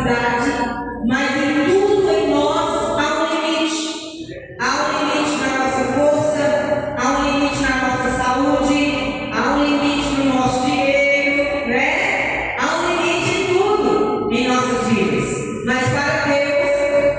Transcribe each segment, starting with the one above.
capacidade, mas em tudo em nós há um limite. Há um limite na nossa força, há um limite na nossa saúde, há um limite no nosso dinheiro, né? Há um limite em tudo em nossas vidas. Mas para Deus,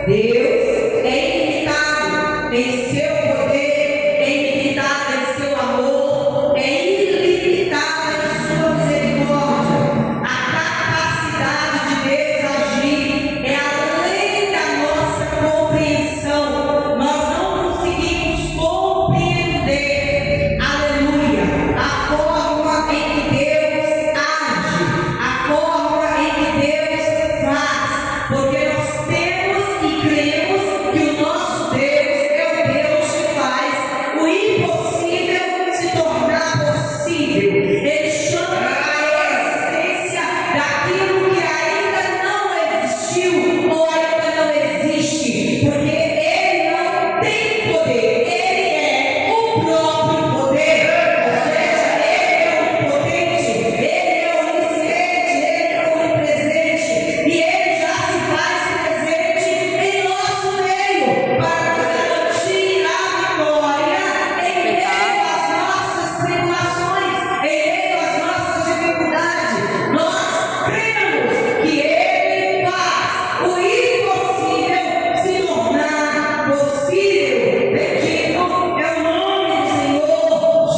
Deus é ilimitado em seu poder, é ilimitado em seu amor, é ilimitado em sua misericórdia. A capacidade de Deus agir é além da nossa compreensão. Nós não conseguimos compreender, aleluia, a forma em que Deus age, a forma em que Deus faz, porque nós temos e cremos que o nosso Deus é o Deus que faz o impossível se tornar possível. Ele chama a existência daquilo que ainda não existiu ou ainda não existe, porque Ele não tem poder, Ele é o próprio poder, ou seja, Ele é onipotente, Ele é onisciente, Ele é onipresente, e Ele já se faz presente em nosso meio para nos garantir a vitória em meio às nossas tribulações, em meio às nossas dificuldades. Nós cremos que Ele faz o impossível se tornar possível. Bendito é o nome do Senhor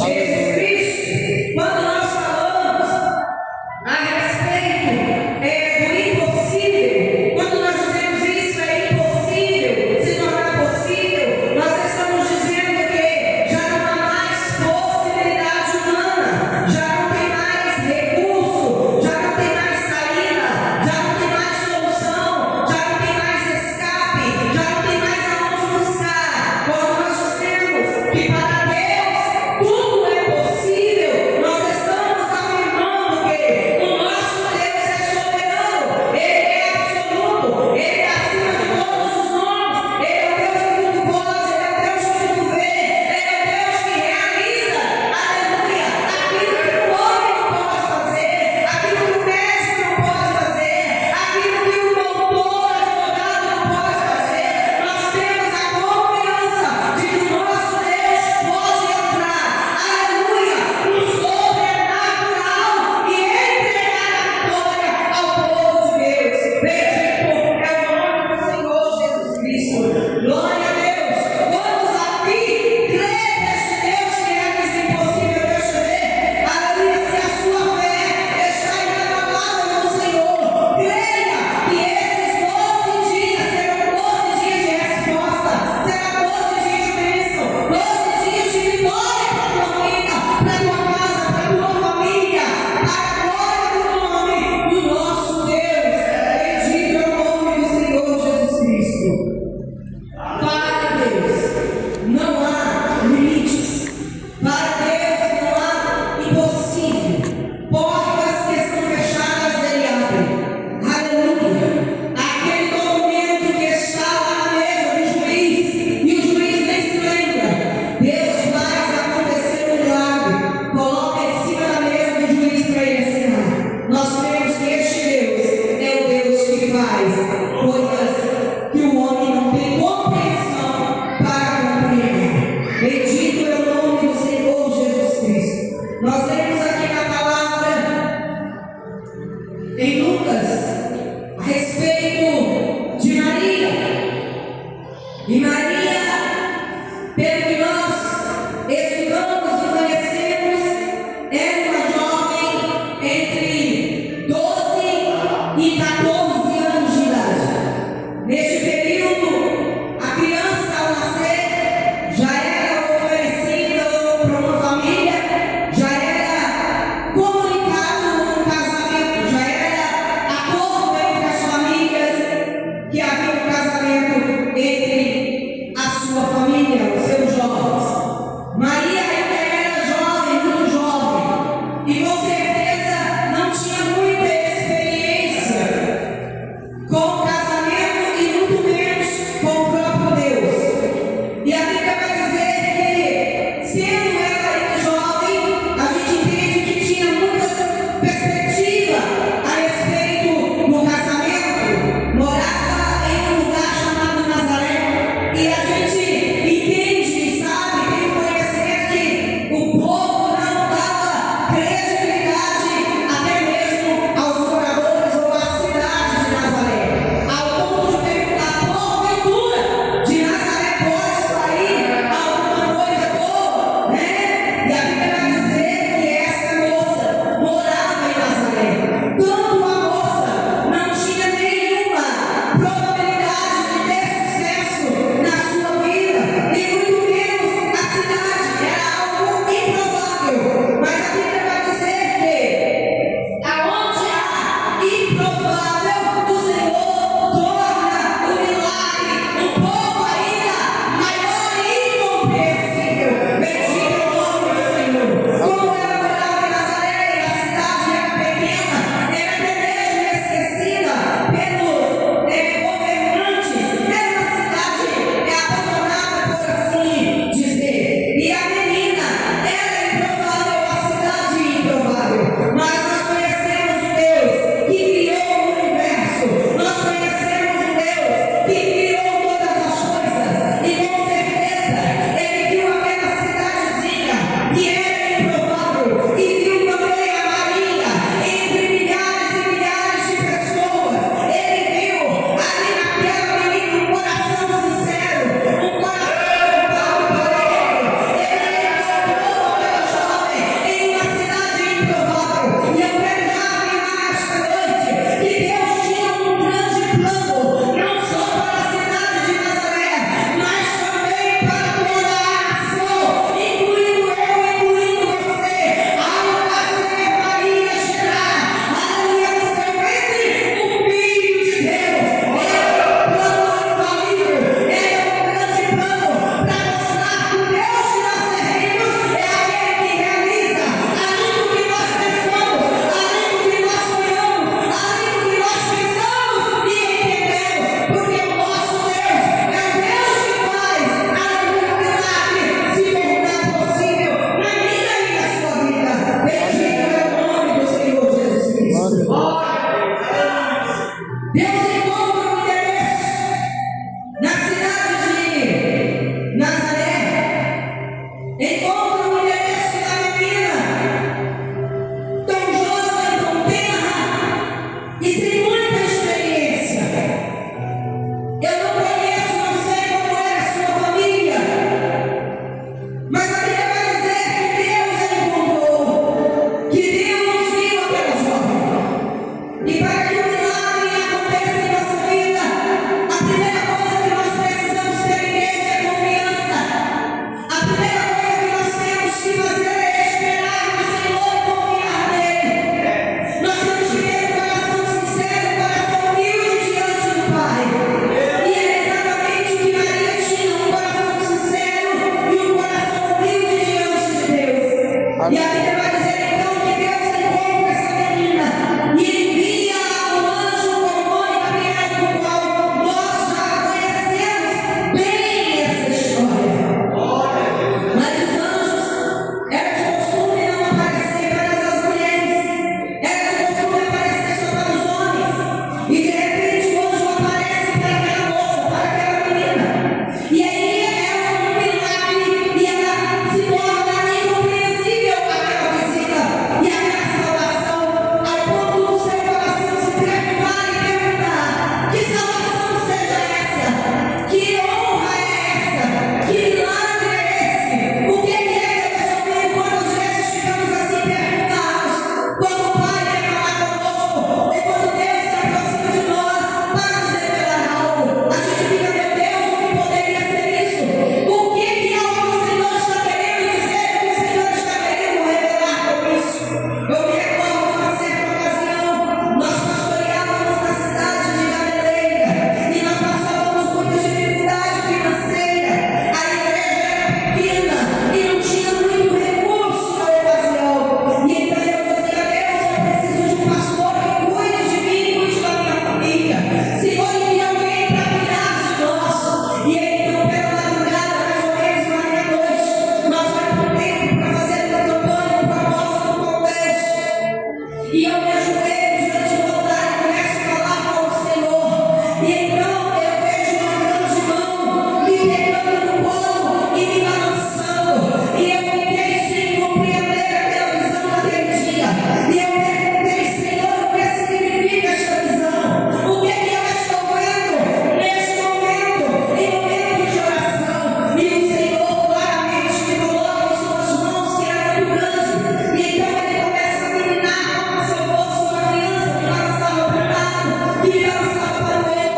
Jesus Cristo. Quando nós falamos a respeito do impossível, quando nós dizemos isso é impossível se tornar possível, nós estamos dizendo que já não há mais possibilidade humana, já não tem mais recurso, já não tem mais saída, já não tem mais solução, já não tem mais escape, já não tem mais aonde buscar. Quando nós dizemos que para Deus tudo é possível, nós estamos afirmando que o nosso Deus é soberano, Ele é absoluto, Ele é acima de todos os nomes, Ele é o Deus que tudo pode, Ele é o Deus que tudo vê, Ele é o Deus que realiza, aleluia, aquilo que o homem não pode fazer, aquilo que o médico não pode fazer, aquilo que o doutor, advogado não pode fazer. Nós temos a confiança de que o nosso Deus pode entrar, aleluia, no sobrenatural e entregar a vitória ao povo de Deus. Bendito é o nome do Senhor Jesus Cristo. Glória a Deus. Quantos aqui creem neste Deus que realiza o impossível? Deixa eu ver. Aleluia. Se a sua fé está inabalável no Senhor, creia que esses 12 dias serão 12 dias de resposta, serão 12 dias de bênção, 12 dias de vitória para a tua vida, para a tua casa, para a tua família, para a glória do nome do nosso Deus. Bendito é o nome do Senhor Jesus Cristo. Para Deus não há limites, para Deus não há impossível. Portas que estão fechadas, Ele abre. Aleluia. Aquele documento que está lá na mesa do juiz e o juiz nem se lembra, Deus faz acontecer um milagre, coloca em cima da mesa do juiz para ele assinar. Nós cremos que este Deus é o Deus que faz coisas que o homem não tem compreensão para compreender. Bendito é o nome do Senhor Jesus Cristo. Nós lemos aqui na palavra em Lucas a respeito de Maria. E Maria, pelo que nós estudamos e conhecemos, era uma jovem entre 12 e 14 anos de idade.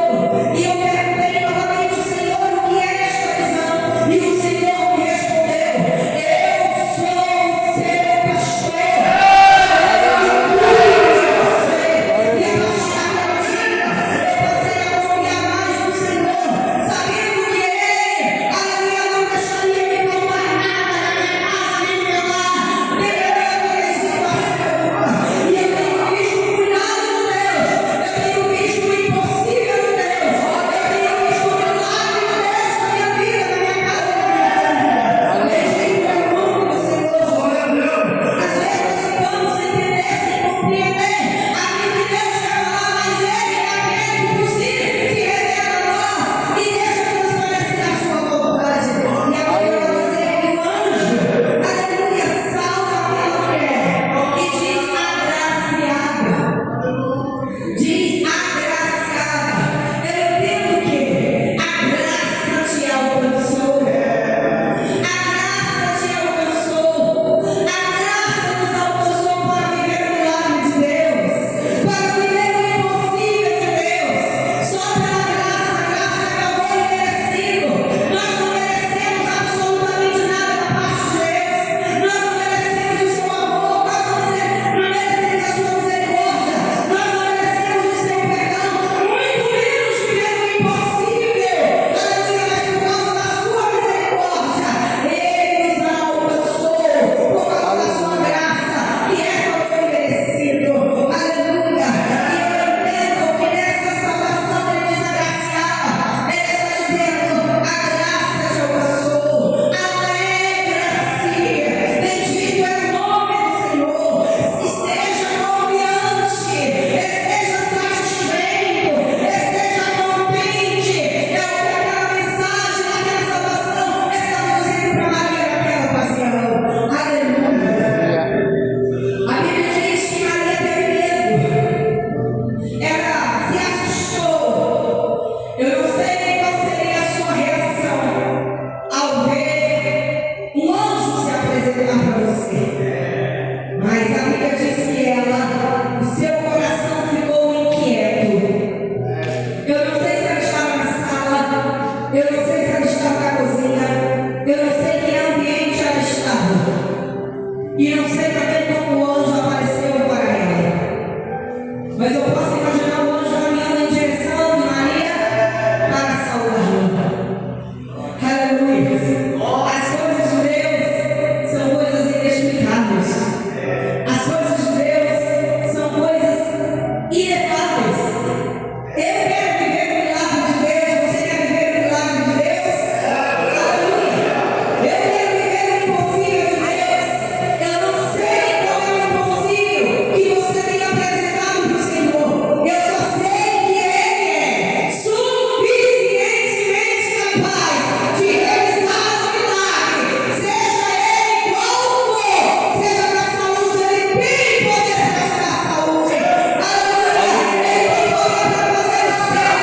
E E não sei também como o anjo apareceu para ela. Mas eu posso imaginar o anjo caminhando em direção de Maria para salvá-la. Aleluia. As coisas de Deus são coisas inexplicáveis. As coisas de Deus são coisas inefáveis. Eu quero viver o milagre de Deus. Você quer viver o milagre de Deus? Aleluia. Eu quero viver o impossível de Deus. Eu não sei qual é o impossível que você tem apresentado para o Senhor. Eu só sei que Ele é suficientemente capaz de realizar o milagre. Seja Ele qual for, seja para a saúde, Ele tem poder para te dar saúde. Aleluia. Ele tem poder para fazer o céu.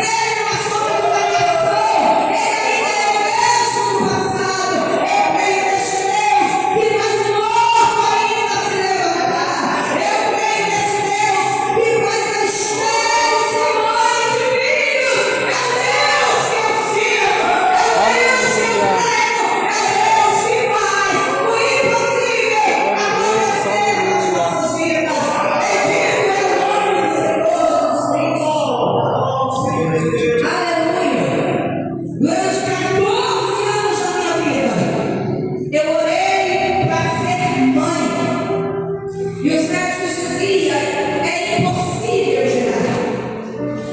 Ele não achou uma variação. Ele ainda é o mesmo do passado. Eu creio neste Deus que faz o morto ainda se levantar. Eu creio neste Deus que faz a estrelas e mãe de filhos. É o Deus que eu sirvo. É o Deus que eu prego. É o Deus que faz o impossível acontecer nas nossas vidas. Bendito é o nome do Senhor Jesus Cristo. Aleluia. Durante 14 anos da minha vida, eu orei para ser mãe. E os médicos diziam: é impossível gerar.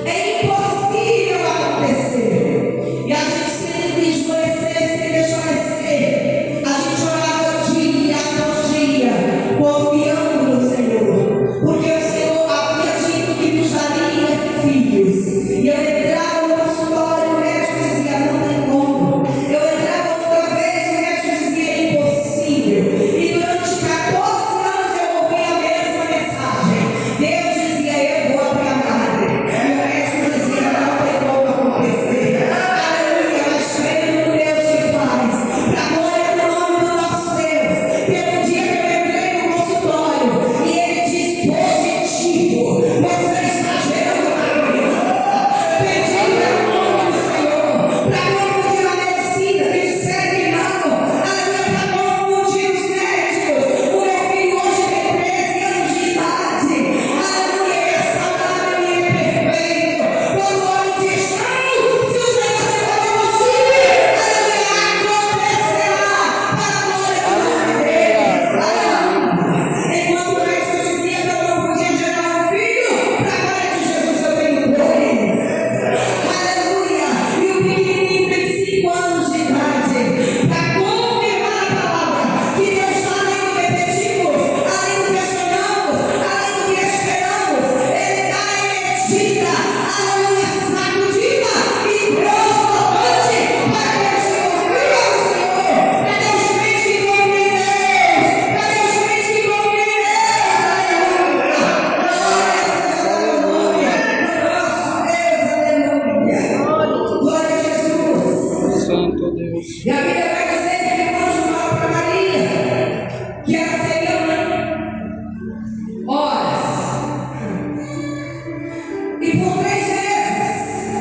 É impossível acontecer. E a gente sempre esmoreceu, sem desfalecer. A gente orava dia após dia, confiando no Senhor. Porque o Senhor havia dito que nos daria filhos. E eu entrava no consultório, o médico dizia: não tem como. Eu entrava outra vez, o médico dizia: é impossível. E durante 14 anos eu ouvi a mesma mensagem. Deus dizia: eu vou abrir a madre. E o médico dizia: não tem como acontecer. Aleluia, mas creio no Deus que faz. Para a glória do nome do nosso Deus. Teve um dia que eu entrei no consultório e ele diz: positivo. Você está gerando uma criança. Bendito é o nome do Senhor. Para confundir a medicina, que disseram que não. Aleluia, para confundir os médicos. O meu filho hoje tem 13 anos de idade. Aleluia, ele é saudável e é perfeito. Quando o homem diz: não, se o Senhor se pode possuir, aleluia, acontecerá. Para a glória do nome dele. Aleluia. Enquanto o médico dizia que eu não podia gerar um filho, para a glória de Jesus eu tenho 2. Aleluia. E o pequenininho tem 5 anos de idade. Para confirmar a palavra que Deus está além do que pedimos, além do que sonhamos, além do que esperamos. Ele dá a medida, aleluia, sacudida e transformante para que o Senhor viva o Senhor. Cadê os crentes que confiam em Deus? Cadê os crentes que confiam em Deus? Aleluia. Glória a Jesus. Santo Deus. E a Bíblia vai dizer que o anjo fala para Maria que ela seria horas. E por 3 vezes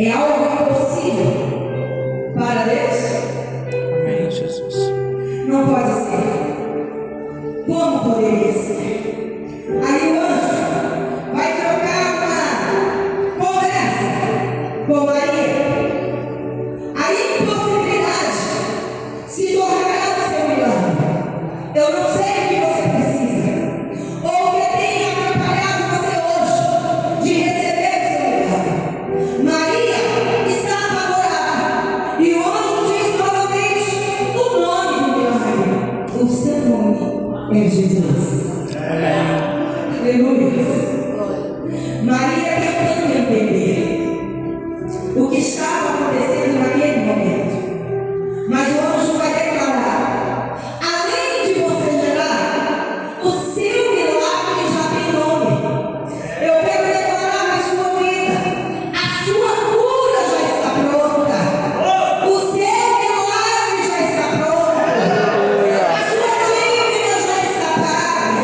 É algo impossível para Deus? Amém, Jesus. Não pode ser. Como poderia ser? Aí o anjo vai trocar uma conversa com Maria. A impossibilidade se tornará o seu milagre. Eu não sei o que você precisa, ou o que tem atrapalhado você hoje de receber o seu milagre. Maria está apavorada e o anjo diz novamente o nome do milagre. O seu nome é Jesus. Aleluia. Maria tentando entender o que estava acontecendo naquele momento, mas o anjo vai declarar: além de você gerar, o seu milagre já tem nome. Eu quero declarar na sua vida: a sua cura já está pronta, o seu milagre já está pronto, a sua dívida já está paga.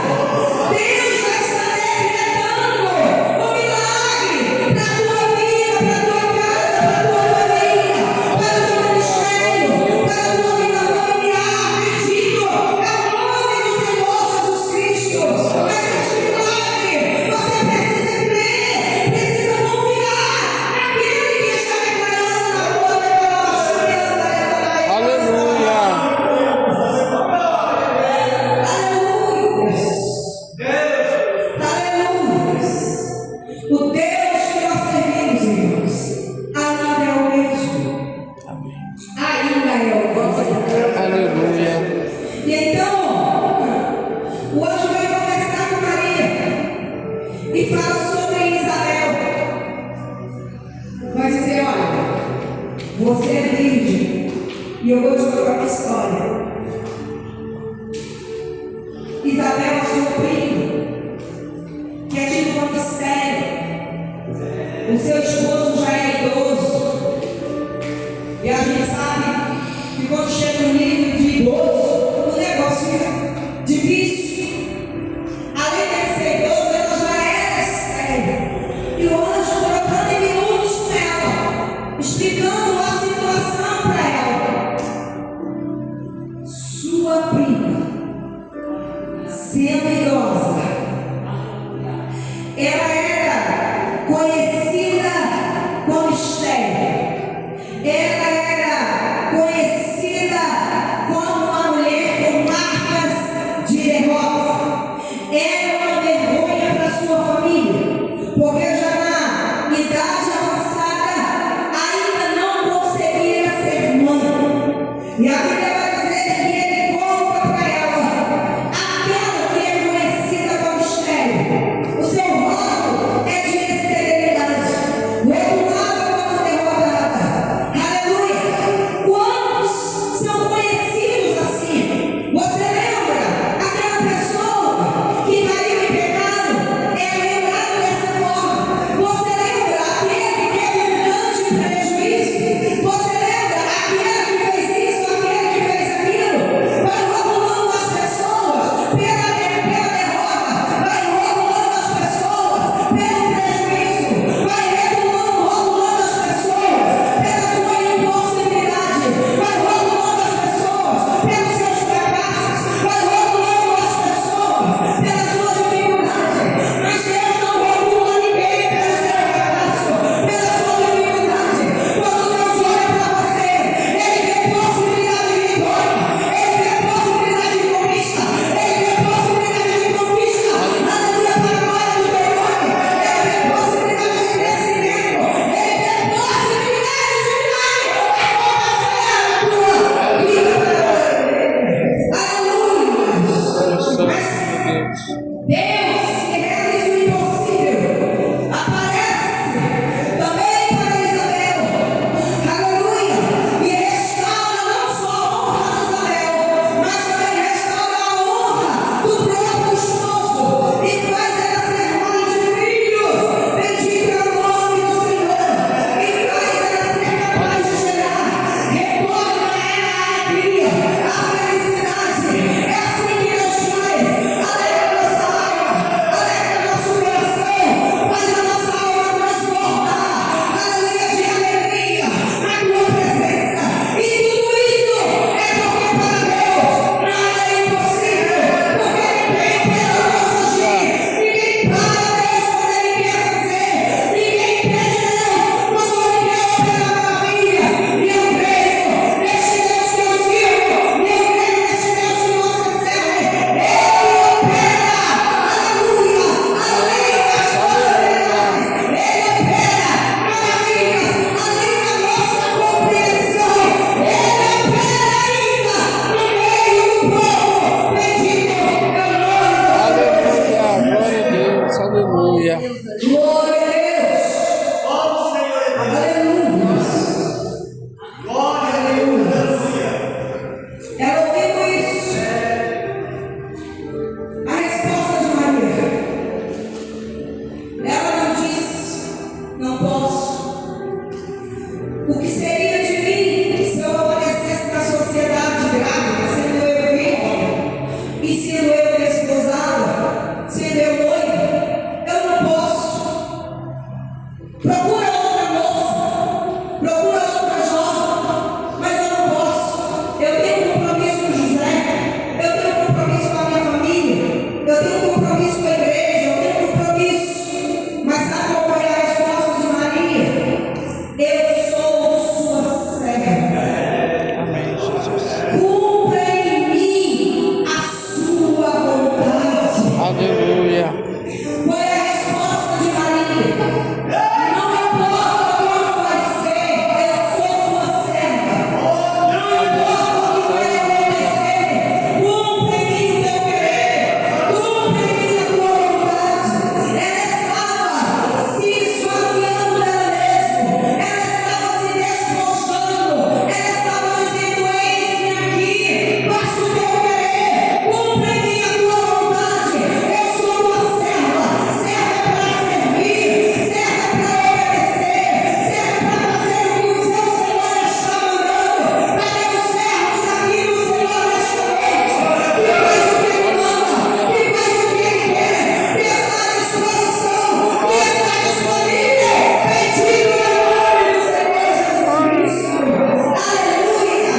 Deus já está decretando o milagre para a tua vida, para a tua casa, para a tua família, para o teu ministério, para a tua vida familiar. Bendito é o nome do Senhor Jesus Cristo. Mas este milagre você precisa crer, precisa confiar naquele que está declarando na tua declaração. Aleluia. O Deus que nós servimos, irmãos, ainda é o mesmo. Amém. Ainda é o mesmo. Aleluia. E então, o anjo vai conversar com Maria e fala sobre Isabel. Vai dizer: olha, você é virgem e eu vou te contar uma história. Isabel é sua prima, que é tido como estéril. O seu esposo já é idoso. E a gente sabe que quando chega no nível de idoso, o negócio fica difícil. Além de ser idoso, ela já era estéril. E o anjo trocando em minutos com ela, explicando a situação para ela. Sua prima, sendo idosa, ela era conhecida como estéril. Ela era conhecida como uma mulher com marcas de derrota. Era uma vergonha para sua família, porque já na idade avançada ainda não conseguia ser mãe. E a Bíblia vai dizer que ele conta para ela aquela que é conhecida como estéril. O seu rótulo é de esterilidade, rotulada como derrotada. Aleluia! Quantos são conhecidos assim? Você lembra aquela pessoa que caiu em pecado? É lembrado dessa forma. Você lembra aquele que teve um grande prejuízo? Você lembra aquele que fez isso, aquele que fez aquilo? Vai rotulando as pessoas pela derrota, vai rotulando as pessoas pelo prejuízo, vai rotulando as pessoas pela sua impossibilidade, vai rotulando as pessoas pelos seus fracassos, vai rotulando as pessoas pela sua dificuldade. Mas Deus não rotula ninguém pelo seu fracasso, pela sua dificuldade. Quando Deus olha para você, Ele vê possibilidade de vitória, Ele vê possibilidade de conquista, Ele vê possibilidade de conquista. Aleluia, para a glória do teu nome. Ele vê possibilidade de crescimento, Ele vê possibilidade de milagre acontecer na tua vida. Aleluia. Mas Deus, que realiza o impossível, aparece também para Isabel. Aleluia. E restaura não só a honra de Isabel, mas também restaura a honra do próprio esposo e faz ela ser mãe de filhos. Bendito é o nome do Senhor. E faz ela ser capaz de gerar. Retorna a ela a alegria, a felicidade. É assim que Deus faz. Aleluia, essa alma. compromisso com a igreja, eu tenho compromisso. Mas sabe qual foi a resposta de Maria? Eu sou sua serva. Amém, Jesus. Cumpra em mim a sua vontade. Aleluia. Foi a resposta de Maria. Não importa como vai ser, eu sou sua serva. Não importa o que vai acontecer, cumpre em mim o teu querer, cumpre em mim a tua vontade. Ela estava se esvaziando dela mesma, ela estava se despojando, ela estava dizendo: eis-me aqui, faça o teu querer, cumpre em mim a tua vontade. Eu sou tua serva, serva para servir, serva para obedecer, serva para fazer o que o seu Senhor está mandando, para ter os servos aqui no Senhor nesta noite, que faz o que Ele manda, que faz o que Ele quer, que está à disposição, que está disponível. Bendito é o nome do Senhor Jesus Cristo. Aleluia!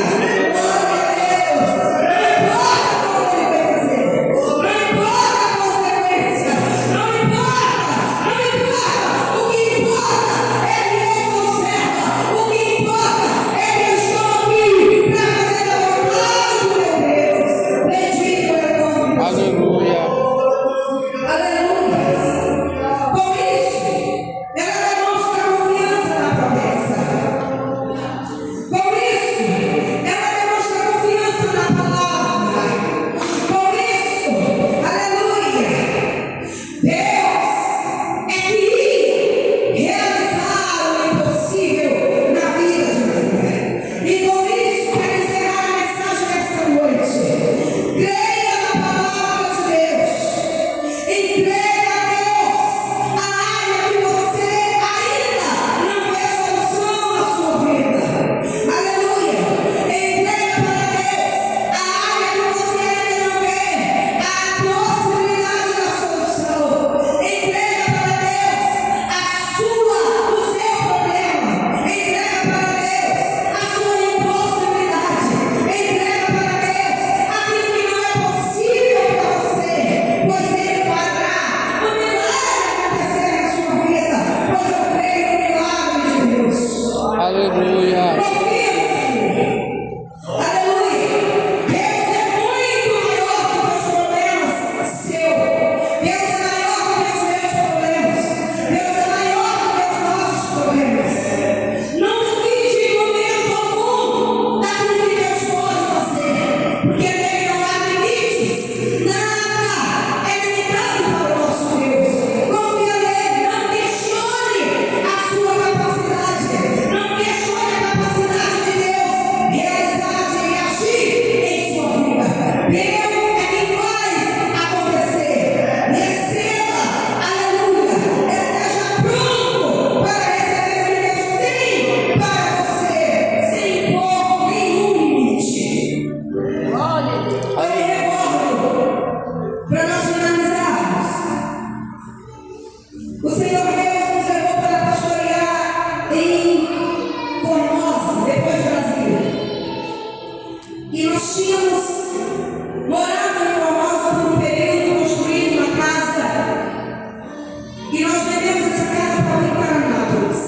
Glória a Deus! Não importa como Ele vai fazer, não importa a consequência, não importa, não importa. O que importa é que eu sou serva, o que importa é que eu estou aqui para fazer a vontade do meu Deus. Bendito é o nome do Senhor. Aleluia. Aleluia! Com isso, ela demonstra confiança na promessa. Com isso, ela demonstra confiança na palavra. Com isso, aleluia! Deus é que ia realizar o impossível na vida de Maria. E com isso, para encerrar a mensagem desta noite, creia na palavra de Deus. Entrega a Deus a área que você ainda não vê solução na sua vida. Aleluia! Entrega para Deus a área que você ainda não vê a possibilidade da solução. Entrega para Deus o seu problema. Entrega para Deus a sua impossibilidade. Entrega para Deus aquilo que não é possível para você, pois Ele fará o milagre acontecer na sua vida, pois eu creio no milagre de Deus. Aleluia. Confia no Senhor. Aleluia. Deus é muito maior que os problemas seus. Deus é maior que os meus problemas. Deus é maior que os nossos problemas. Não duvide em momento algum daquilo que Deus pode fazer, porque nele não há limites. Nada é limitado para o nosso Deus. Confia nele, não questione a sua capacidade, não questione a capacidade de Deus realizar e agir em sua vida. Deus é quem faz acontecer. Receba, aleluia, esteja pronto para receber o que Deus tem para você, sem impor nenhum limite. Eu recordo, para nós finalizarmos, o Senhor Deus nos levou para pastorear em Formosa, depois de Brasília. E nós tínhamos morado em Formosa por um período, construído uma casa. E nós vendemos essa casa para vir para Anápolis.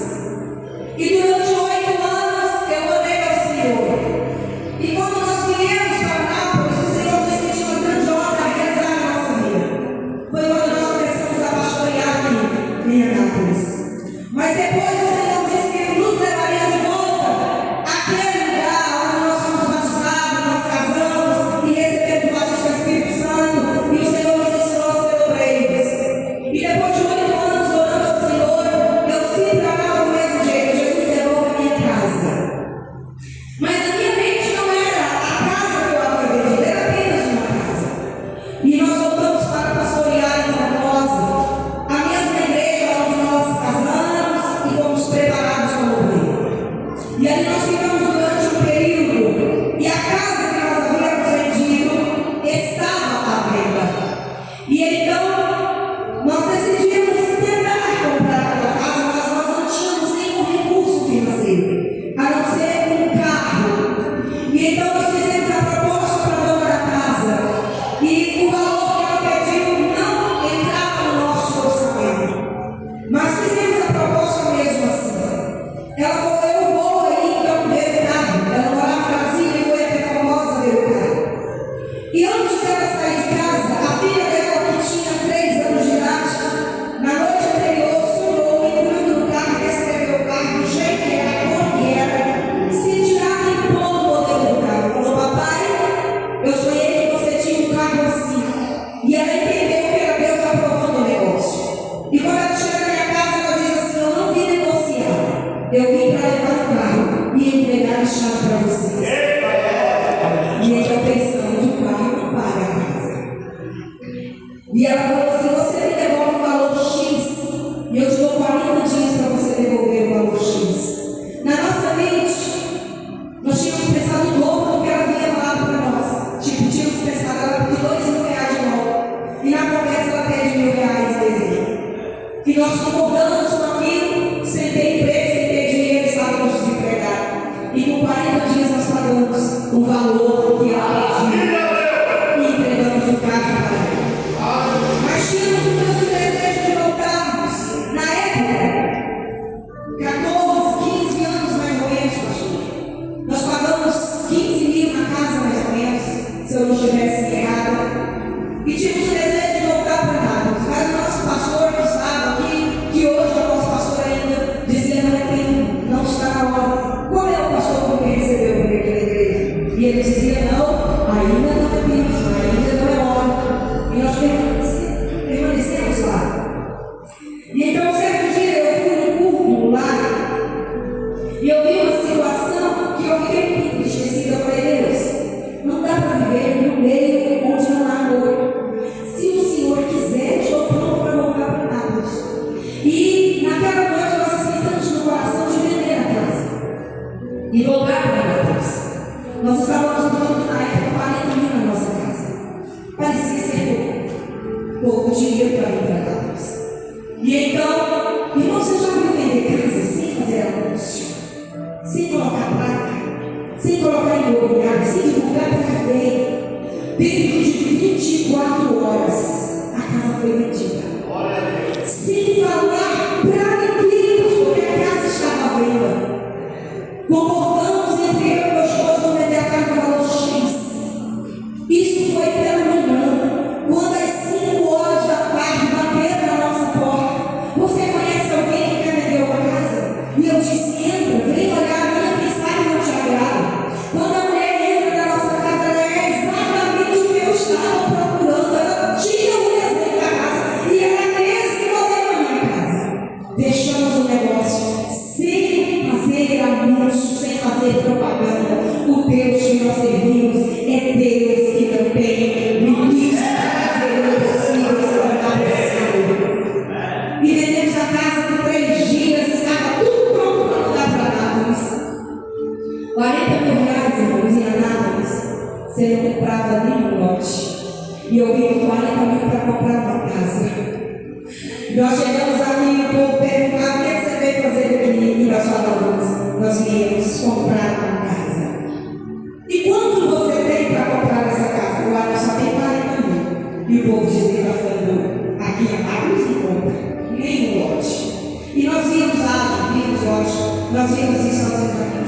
E durante 8 anos eu orei ao Senhor. E quando nós viemos para Anápolis, o Senhor nos sentiu uma grande obra a realizar na nossa vida. Foi quando nós começamos a pastorear em Anápolis. Mas depois o Senhor disse que Ele nos levaria de volta àquele lugar onde nós fomos batizados, nós casamos e recebemos o batismo do Espírito Santo. E o Senhor nos ensinou a ser obreiros. E depois de 8 anos orando ao Senhor, eu fui para lá do mesmo jeito. Jesus levou a minha casa. Mas a minha mente não era a casa que eu havia vendido, era apenas uma casa. E nós voltamos para pastorear em Formosa, a mesma igreja onde nós casamos e fomos E eu te dou 40 dias para você devolver o valor X. Na nossa mente, nós tínhamos pensado o dobro do que ela havia falado para nós. Tipo, tínhamos pensado, ela pediu R$2.000 de volta. E na conversa ela pede R$1.000 de desenho. E nós concordamos com aquilo, sem ter emprego, sem ter dinheiro, estávamos desempregados. E com 40 dias nós pagamos o valor que ela pediu. E entregamos o carro para ela. Mas tínhamos o grande desejo de voltarmos. Na época, 14, 15 anos mais ou menos, pastor. Nós pagamos 15 mil na casa mais ou menos, se eu não estivesse errado. E tínhamos o desejo de voltar para nada. Mas o nosso pastor que estava aqui, que hoje é o nosso pastor ainda, dizia: não está na hora. Qual é o pastor que recebeu por aqui na igreja? E ele dizia: não, ainda não é tempo, ainda não é hora. E nós permanecemos lá. E então, certo dia, eu fui no culto lá e eu vi uma situação que eu fiquei muito entristecida. Eu falei: Deus, não dá para viver no meio onde não há amor. Se o Senhor quiser, eu estou pronto para voltar para Nápoles. E naquela noite nós aceitamos no coração de vender a casa e voltar para Nápoles. Nós estávamos dando na época 40 mil na nossa casa. Parecia ser pouco dinheiro para ir para Nápoles. E então, irmão, você já viu vender casa sem fazer anúncio, sem colocar placa, sem colocar imobiliário, sem divulgar para a cadeia? Dentro de 24 horas, a casa foi vendida. Sem falar para ninguém, porque a casa estava à venda. Concordamos entre eu e meu esposo no vender a casa no valor X. Isso foi pela manhã, quando às 5 horas da tarde bateram na nossa porta. Você conhece alguém que quer vender uma casa? E eu disse: entra, vem olhar a minha, quem sabe não te agrada. Quando a mulher entra na nossa casa, ela é exatamente o que eu estava procurando. Ela tinha um desenho da casa e era nesse modelo na minha casa. Fechamos o negócio sem fazer anúncio, sem fazer propaganda. O Deus que nós servimos é Deus que não tem limite para fazer o impossível se acontecer. E vendemos a casa por 3 dias, estava tudo pronto para mudar para Nápoles. 40 mil reais, irmãos, em Anápolis, sendo comprado ali no lote. E eu vim com 40 mil para comprar uma casa. Nós chegamos ali, o povo perguntava: o que você veio fazer aqui? E nós falamos: nós viemos comprar uma casa. E quanto você tem para comprar essa casa? O Ana só tem 40 mil. E o povo dizia: nós falamos, aqui em Nápoles não compra, nem no lote. E nós vimos lá, vimos lote, nós vimos isso, nós vimos aqui.